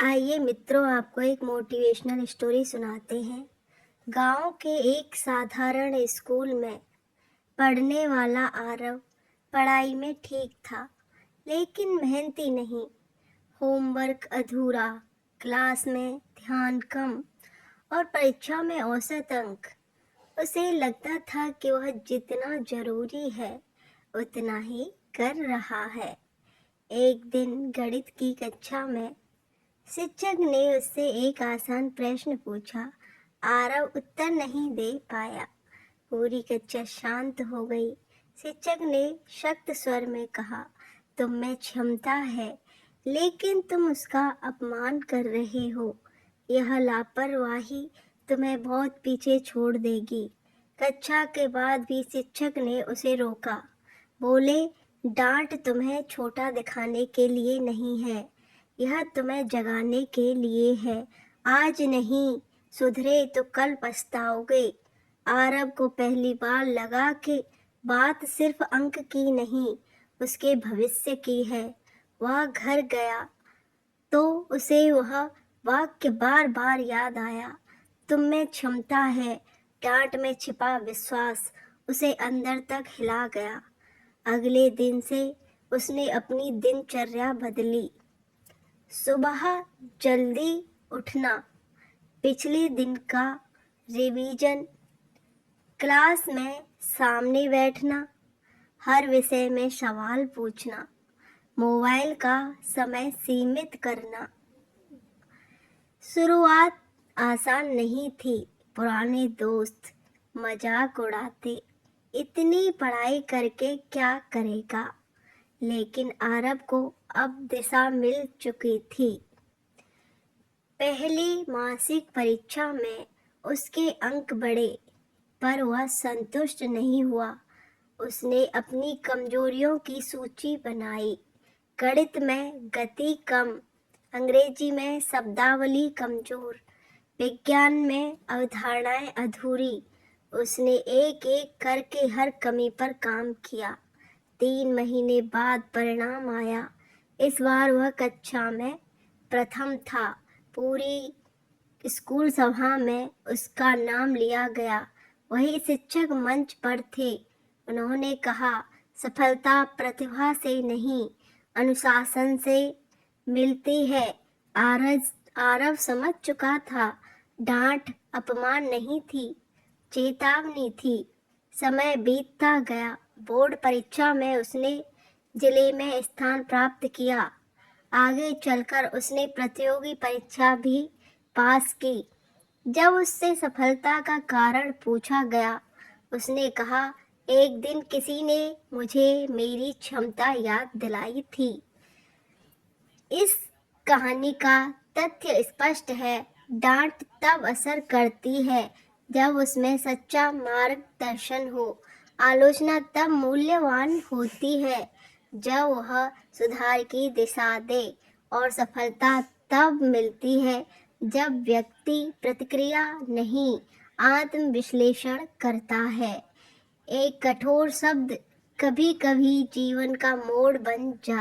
आइए मित्रों, आपको एक मोटिवेशनल स्टोरी सुनाते हैं। गांव के एक साधारण स्कूल में पढ़ने वाला आरव पढ़ाई में ठीक था, लेकिन मेहनती नहीं। होमवर्क अधूरा, क्लास में ध्यान कम और परीक्षा में औसत अंक। उसे लगता था कि वह जितना जरूरी है उतना ही कर रहा है। एक दिन गणित की कक्षा में शिक्षक ने उससे एक आसान प्रश्न पूछा। आरव उत्तर नहीं दे पाया। पूरी कक्षा शांत हो गई। शिक्षक ने सख्त स्वर में कहा, तुम में क्षमता है, लेकिन तुम उसका अपमान कर रहे हो। यह लापरवाही तुम्हें बहुत पीछे छोड़ देगी। कक्षा के बाद भी शिक्षक ने उसे रोका। बोले, डांट तुम्हें छोटा दिखाने के लिए नहीं है, यह तुम्हें जगाने के लिए है। आज नहीं सुधरे तो कल पछताओगे। आरव को पहली बार लगा कि बात सिर्फ अंक की नहीं, उसके भविष्य की है। वह घर गया तो उसे वह वाक्य बार बार याद आया। तुम में क्षमता है। डांट में छिपा विश्वास उसे अंदर तक हिला गया। अगले दिन से उसने अपनी दिनचर्या बदली। सुबह जल्दी उठना, पिछले दिन का रिवीजन, क्लास में सामने बैठना, हर विषय में सवाल पूछना, मोबाइल का समय सीमित करना। शुरुआत आसान नहीं थी। पुराने दोस्त मजाक उड़ाते, इतनी पढ़ाई करके क्या करेगा। लेकिन आरव को अब दिशा मिल चुकी थी। पहली मासिक परीक्षा में उसके अंक बढ़े, पर वह संतुष्ट नहीं हुआ। उसने अपनी कमजोरियों की सूची बनाई। गणित में गति कम, अंग्रेजी में शब्दावली कमजोर, विज्ञान में अवधारणाएं अधूरी। उसने एक एक करके हर कमी पर काम किया। 3 महीने बाद परिणाम आया। इस बार वह कक्षा में प्रथम था। पूरी स्कूल सभा में उसका नाम लिया गया। वही शिक्षक मंच पर थे। उन्होंने कहा, सफलता प्रतिभा से नहीं, अनुशासन से मिलती है। आरव समझ चुका था, डांट अपमान नहीं थी, चेतावनी थी। समय बीतता गया। बोर्ड परीक्षा में उसने जिले में स्थान प्राप्त किया। आगे चलकर उसने प्रतियोगी परीक्षा भी पास की। जब उससे सफलता का कारण पूछा गया, उसने कहा, एक दिन किसी ने मुझे मेरी क्षमता याद दिलाई थी। इस कहानी का तथ्य स्पष्ट है। डांट तब असर करती है जब उसमें सच्चा मार्गदर्शन हो। आलोचना तब मूल्यवान होती है जब वह सुधार की दिशा दे। और सफलता तब मिलती है जब व्यक्ति प्रतिक्रिया नहीं, आत्मविश्लेषण करता है। एक कठोर शब्द कभी कभी जीवन का मोड़ बन जाता है।